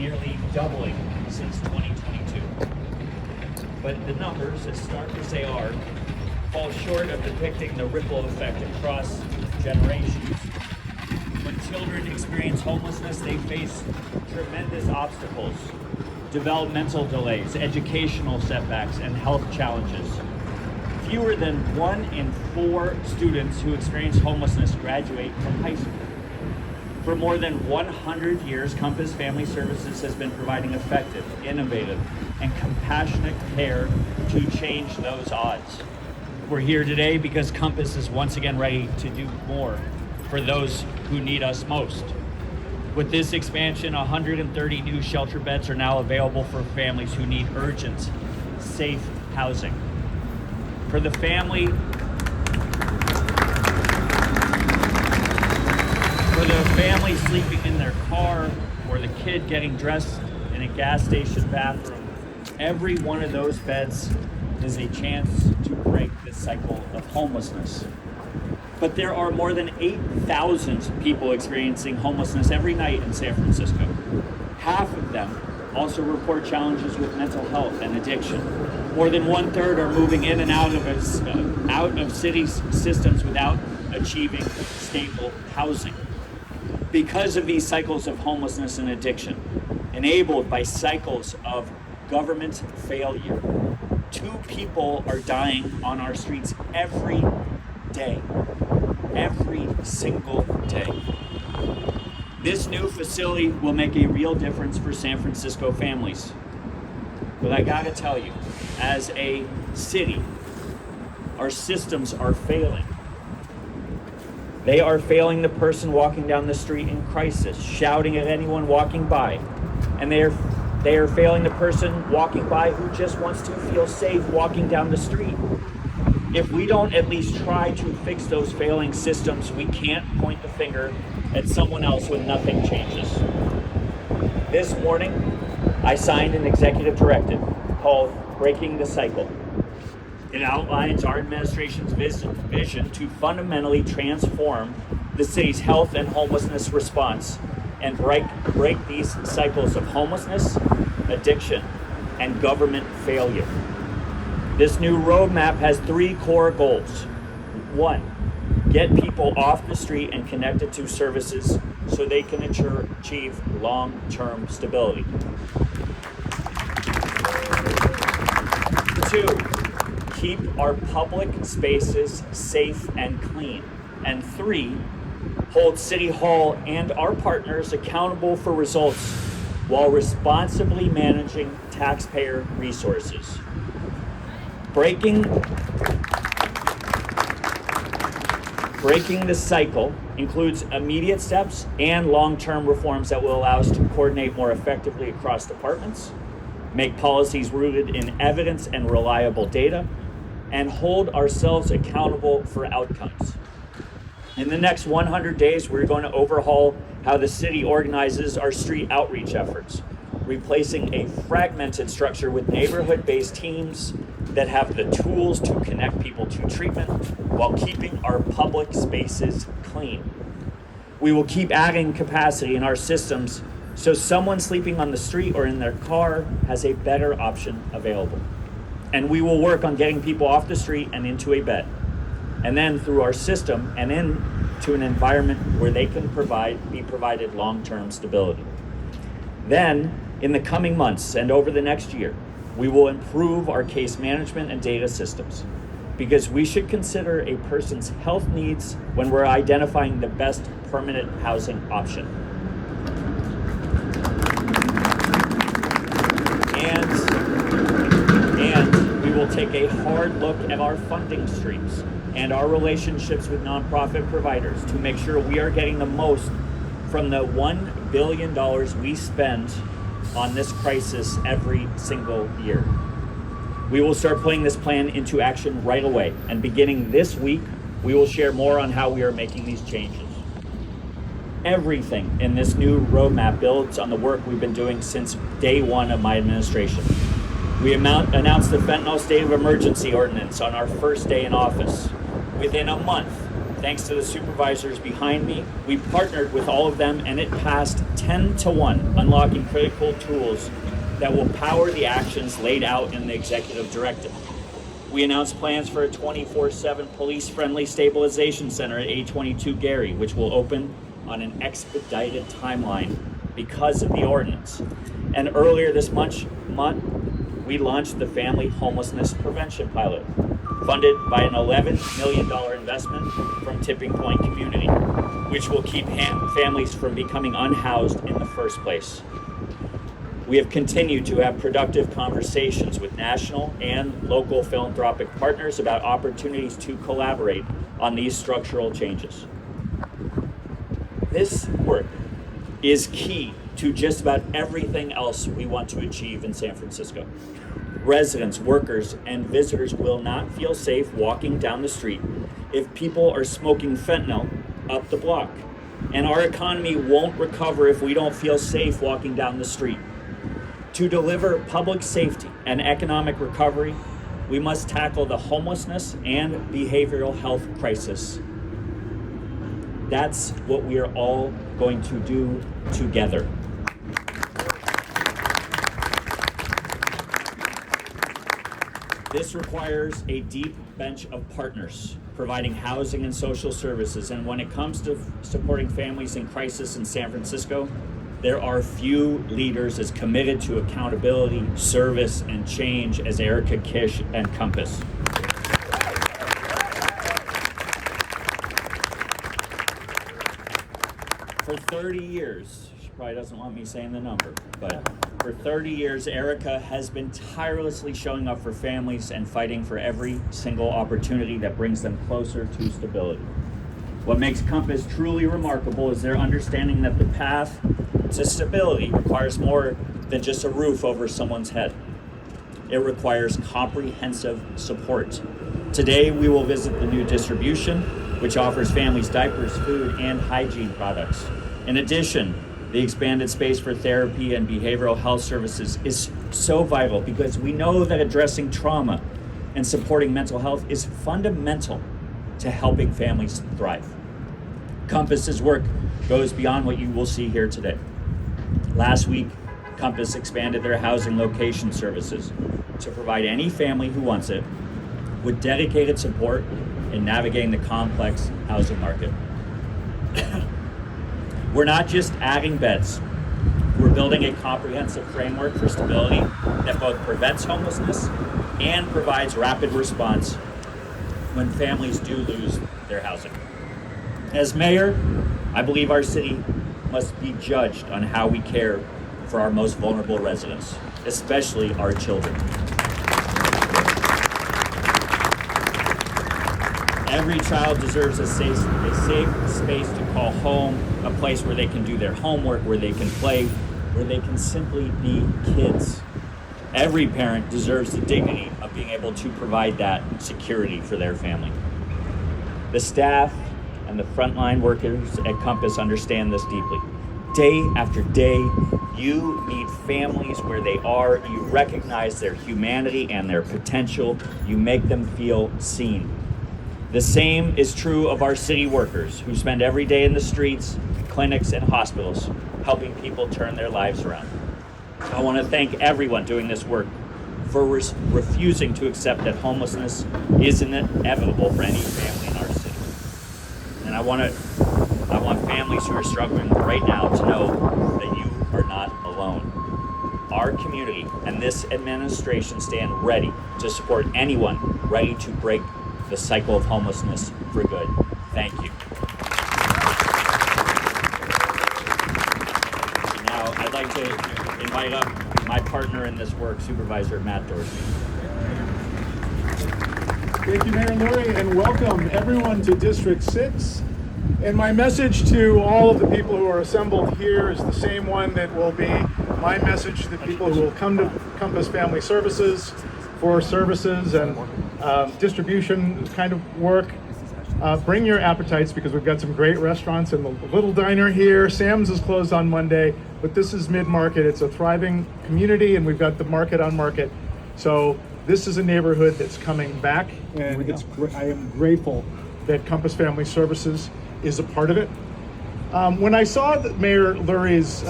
nearly doubling since 2022. But the numbers, as stark as they are, fall short of depicting the ripple effect across generations. When children experience homelessness, they face tremendous obstacles, developmental delays, educational setbacks, and health challenges. Fewer than 1 in 4 students who experience homelessness graduate from high school. For more than 100 years, Compass Family Services has been providing effective, innovative, and compassionate care to change those odds. We're here today because Compass is once again ready to do more for those who need us most. With this expansion, 130 new shelter beds are now available for families who need urgent, safe housing. For the family sleeping in their car, or the kid getting dressed in a gas station bathroom, every one of those beds is a chance to break the cycle of homelessness. But there are more than 8,000 people experiencing homelessness every night in San Francisco. Half of them also report challenges with mental health and addiction. More than 1/3 are moving in and out of city systems without achieving stable housing. Because of these cycles of homelessness and addiction, enabled by cycles of government failure, 2 people are dying on our streets every day. Every single day. This new facility will make a real difference for San Francisco families. But I gotta tell you, as a city, our systems are failing. They are failing the person walking down the street in crisis, shouting at anyone walking by. And they are failing the person walking by who just wants to feel safe walking down the street. If we don't at least try to fix those failing systems, we can't point the finger at someone else when nothing changes. This morning, I signed an executive directive called Breaking the Cycle. It outlines our administration's vision to fundamentally transform the city's health and homelessness response and break these cycles of homelessness, addiction, and government failure. This new roadmap has 3 core goals. 1, get people off the street and connected to services so they can achieve long-term stability. 2, keep our public spaces safe and clean. And 3, hold City Hall and our partners accountable for results while responsibly managing taxpayer resources. Breaking the cycle includes immediate steps and long-term reforms that will allow us to coordinate more effectively across departments, make policies rooted in evidence and reliable data, and hold ourselves accountable for outcomes. In the next 100 days, we're going to overhaul how the city organizes our street outreach efforts, replacing a fragmented structure with neighborhood-based teams that have the tools to connect people to treatment while keeping our public spaces clean. We will keep adding capacity in our systems so someone sleeping on the street or in their car has a better option available. And we will work on getting people off the street and into a bed, and then through our system and into an environment where they can be provided long-term stability. Then, in the coming months and over the next year, we will improve our case management and data systems, because we should consider a person's health needs when we're identifying the best permanent housing option. And we will take a hard look at our funding streams and our relationships with nonprofit providers to make sure we are getting the most from the $1 billion we spend on this crisis every single year. We will start putting this plan into action right away, and beginning this week, we will share more on how we are making these changes. Everything in this new roadmap builds on the work we've been doing since day 1 of my administration. We announced the fentanyl state of emergency ordinance on our first day in office. Within a month, Thanks to the supervisors behind me, we partnered with all of them and it passed 10-1, unlocking critical tools that will power the actions laid out in the executive directive. We announced plans for a 24/7 police-friendly stabilization center at 822 Gary, which will open on an expedited timeline because of the ordinance. And earlier this month, we launched the Family Homelessness Prevention Pilot, funded by an $11 million investment from Tipping Point Community, which will keep families from becoming unhoused in the first place. We have continued to have productive conversations with national and local philanthropic partners about opportunities to collaborate on these structural changes. This work is key to just about everything else we want to achieve in San Francisco. Residents, workers, and visitors will not feel safe walking down the street if people are smoking fentanyl up the block. And our economy won't recover if we don't feel safe walking down the street. To deliver public safety and economic recovery, we must tackle the homelessness and behavioral health crisis. That's what we are all going to do together. This requires a deep bench of partners providing housing and social services. And when it comes to supporting families in crisis in San Francisco, there are few leaders as committed to accountability, service, and change as Erica Kish and Compass. For 30 years, she probably doesn't want me saying the number, but for 30 years, Erica has been tirelessly showing up for families and fighting for every single opportunity that brings them closer to stability. What makes Compass truly remarkable is their understanding that the path to stability requires more than just a roof over someone's head. It requires comprehensive support. Today, we will visit the new distribution, which offers families diapers, food, and hygiene products. In addition, the expanded space for therapy and behavioral health services is so vital because we know that addressing trauma and supporting mental health is fundamental to helping families thrive. Compass's work goes beyond what you will see here today. Last week, Compass expanded their housing location services to provide any family who wants it with dedicated support in navigating the complex housing market. We're not just adding beds. We're building a comprehensive framework for stability that both prevents homelessness and provides rapid response when families do lose their housing. As mayor, I believe our city must be judged on how we care for our most vulnerable residents, especially our children. Every child deserves a safe space to call home, a place where they can do their homework, where they can play, where they can simply be kids. Every parent deserves the dignity of being able to provide that security for their family. The staff and the frontline workers at Compass understand this deeply. Day after day, you meet families where they are, you recognize their humanity and their potential, you make them feel seen. The same is true of our city workers who spend every day in the streets, clinics, and hospitals, helping people turn their lives around. I want to thank everyone doing this work for refusing to accept that homelessness is inevitable for any family in our city. And I want families who are struggling right now to know that you are not alone. Our community and this administration stand ready to support anyone ready to break the cycle of homelessness for good. Thank you. Now, I'd like to invite up my partner in this work, Supervisor Matt Dorsey. Thank you, Mayor Lurie, and welcome everyone to District 6. And my message to all of the people who are assembled here is the same one that will be my message to the people who will come to Compass Family Services for services and distribution kind of work. Bring your appetites because we've got some great restaurants in the Little Diner here. Sam's is closed on Monday, but this is mid-market. It's a thriving community and we've got the market on market. So this is a neighborhood that's coming back and I am grateful that Compass Family Services is a part of it. When I saw that Mayor Lurie's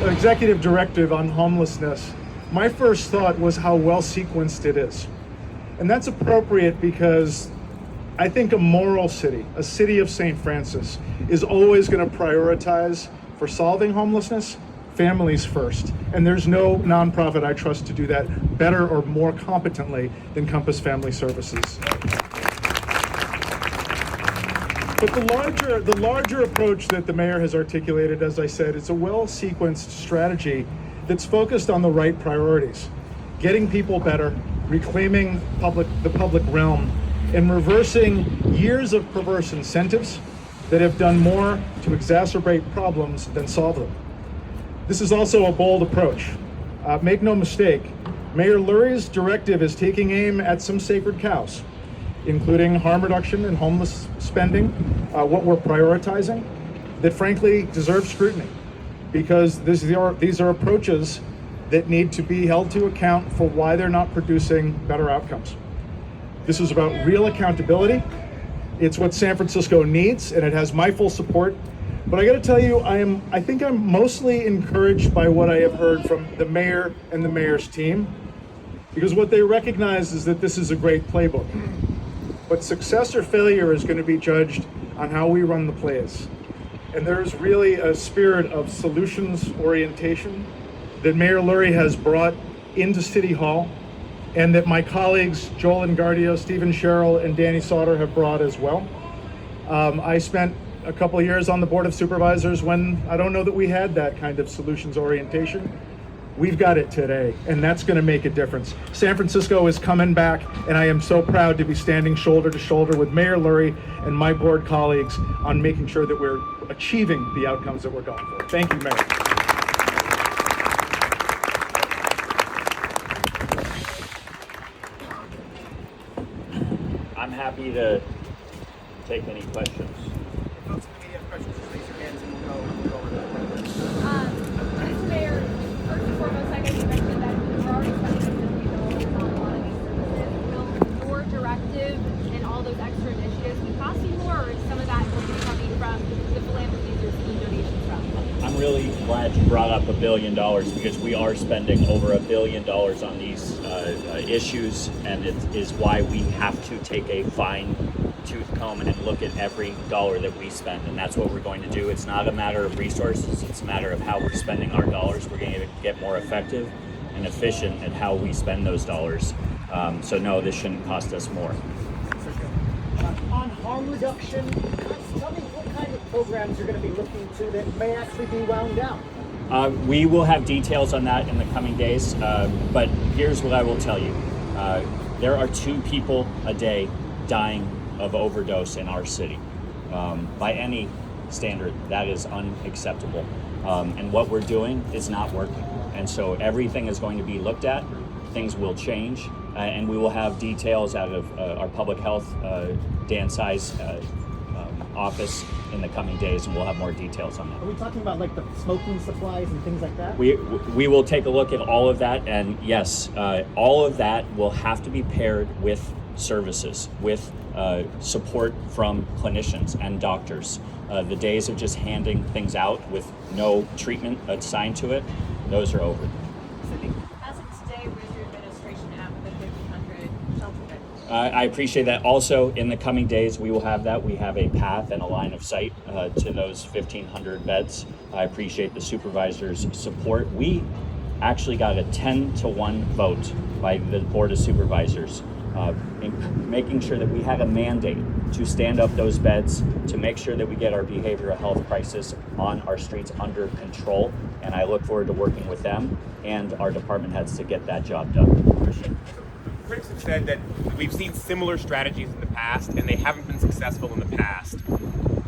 executive directive on homelessness, my first thought was how well sequenced it is. And that's appropriate because I think a moral city, a city of St. Francis, is always going to prioritize for solving homelessness, families first. And there's no nonprofit I trust to do that better or more competently than Compass Family Services. But the larger approach that the mayor has articulated, as I said, is a well-sequenced strategy that's focused on the right priorities. Getting people better, reclaiming the public realm, and reversing years of perverse incentives that have done more to exacerbate problems than solve them. This is also a bold approach. Make no mistake, Mayor Lurie's directive is taking aim at some sacred cows, including harm reduction and homeless spending, what we're prioritizing, that frankly deserve scrutiny, because these are approaches that need to be held to account for why they're not producing better outcomes. This is about real accountability. It's what San Francisco needs, and it has my full support. But I got to tell you, I think I'm mostly encouraged by what I have heard from the mayor and the mayor's team, because what they recognize is that this is a great playbook. But success or failure is going to be judged on how we run the plays. And there's really a spirit of solutions orientation that Mayor Lurie has brought into City Hall, and that my colleagues Joel Engardio, Stephen Sherrill, and Danny Sauter have brought as well. I spent a couple of years on the Board of Supervisors when I don't know that we had that kind of solutions orientation. We've got it today, and that's going to make a difference. San Francisco is coming back, and I am so proud to be standing shoulder to shoulder with Mayor Lurie and my board colleagues on making sure that we're achieving the outcomes that we're going for. Thank you, Mayor. I'm happy to take any questions. Folks, if you have questions, just raise your hands and we'll go over that. Mr. Mayor, first and foremost, I guess you mentioned that we're already spending $1 million on a lot of these services. Will your directive and all those extra initiatives be costing more, or is some of that going to be coming from the philanthropies you're seeking donations from? I'm really glad you brought up $1 billion, because we are spending over $1 billion on these issues, and it is why we have to take a fine-tooth comb and look at every dollar that we spend, and that's what we're going to do. It's not a matter of resources, it's a matter of how we're spending our dollars. We're going to get more effective and efficient at how we spend those dollars. So no, this shouldn't cost us more. On harm reduction, tell me what kind of programs you're going to be looking to that may actually be wound down. We will have details on that in the coming days, but here's what I will tell you. There are 2 people a day dying of overdose in our city. By any standard, that is unacceptable. And what we're doing is not working. And so everything is going to be looked at, things will change, and we will have details out of our public health, Dan Tsai's office in the coming days, and we'll have more details on that. Are we talking about like the smoking supplies and things like that? We will take a look at all of that, and yes, all of that will have to be paired with services, with support from clinicians and doctors. The days of just handing things out with no treatment assigned to it, those are over. As of today, where's your administration at with the 1,500 shelter beds? I appreciate that. Also, in the coming days, we will have that. We have a path and a line of sight to those 1,500 beds. I appreciate the supervisor's support. We actually got a 10-to-1 vote by the Board of Supervisors, in making sure that we had a mandate to stand up those beds, to make sure that we get our behavioral health crisis on our streets under control. And I look forward to working with them and our department heads to get that job done. Critics have said that we've seen similar strategies in the past and they haven't been successful in the past.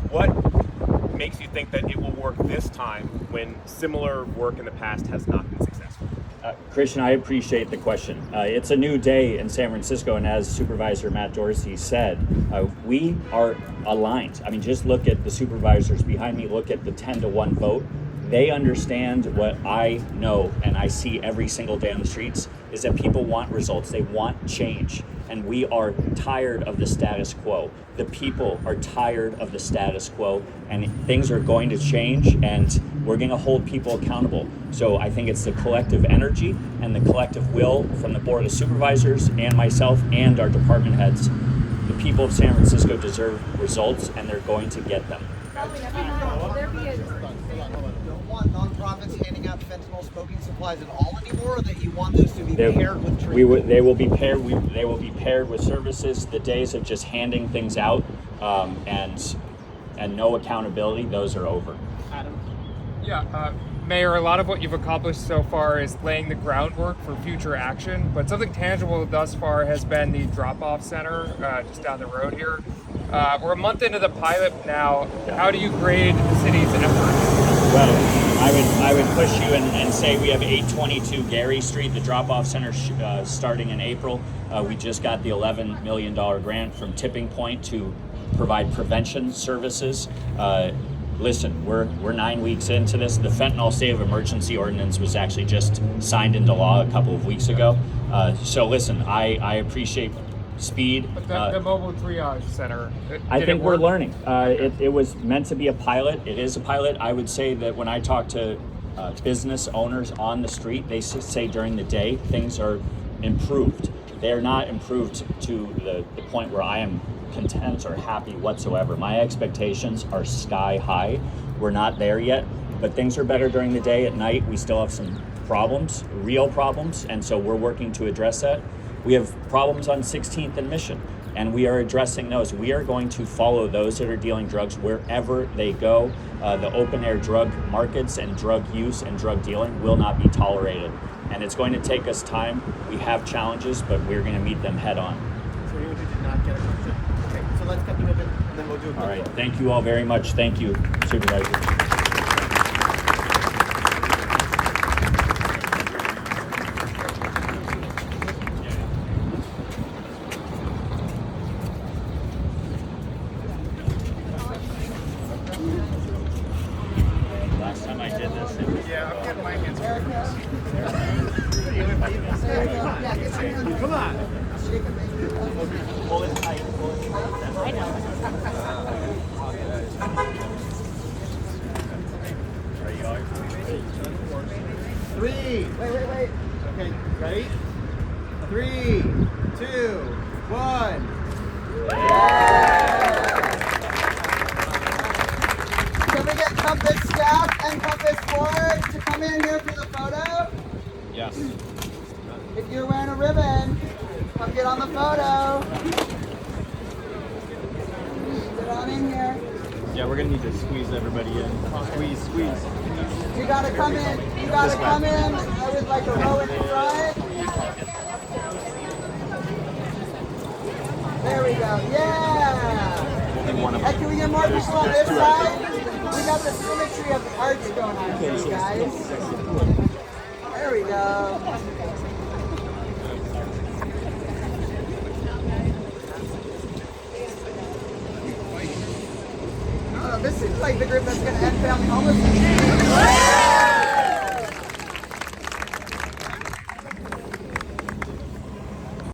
What makes you think that it will work this time when similar work in the past has not been successful? Christian, I appreciate the question. It's a new day in San Francisco, and as Supervisor Matt Dorsey said, we are aligned. I mean, just look at the supervisors behind me, look at the 10-to-1 vote. They understand what I know and I see every single day on the streets is that people want results. They want change. And we are tired of the status quo. The people are tired of the status quo, and things are going to change, and we're going to hold people accountable. So I think it's the collective energy and the collective will from the Board of Supervisors and myself and our department heads. The people of San Francisco deserve results, and they're going to get them. Will there be a Don't want nonprofits handing out fentanyl smoking supplies at all anymore, or that you want those to be paired with treatment? They will be paired. They will be paired with services. The days of just handing things out and no accountability, those are over. Yeah, Mayor, a lot of what you've accomplished so far is laying the groundwork for future action, but something tangible thus far has been the drop-off center just down the road here. We're a month into the pilot now. How do you grade the city's efforts? Well, I would push you and say we have 822 Gary Street, the drop-off center starting in April. We just got the $11 million grant from Tipping Point to provide prevention services. Listen, we're 9 weeks into this. The fentanyl state of emergency ordinance was actually just signed into law a couple of weeks ago. So listen, I appreciate speed. But the mobile triage center, I think we're learning. It was meant to be a pilot. It is a pilot. I would say that when I talk to business owners on the street, they say during the day things are improved. They are not improved to the point where I am content or happy whatsoever. My expectations are sky high. We're not there yet, but things are better during the day. At night, we still have some problems, real problems, and so we're working to address that. We have problems on 16th and Mission, and we are addressing those. We are going to follow those that are dealing drugs wherever they go. The open-air drug markets and drug use and drug dealing will not be tolerated, and it's going to take us time. We have challenges, but we're going to meet them head on. So you did not get a question. Okay, so let's cut the ribbon, and then we'll do a quick All right, vote. thank you all very much. Thank you, Supervisor. Last time I did this, it was I'm getting my hands on Come on. pull it tight, pull it tight. I know. Are you all? 3. Wait. Okay, ready? 3, 2, 1. Can we get Compass staff and Compass board to come in here for the photo? Yes. If you're wearing a ribbon, come get on the photo. Get on in here. Yeah, we're gonna need to squeeze everybody in. Squeeze. You gotta come in. You gotta come in with like a row in front. There we go. Yeah. Only one of And can we get more people on this side? We got the symmetry of the arts going on here, you guys. There we go. Oh, this seems like the group that's gonna end family homelessness.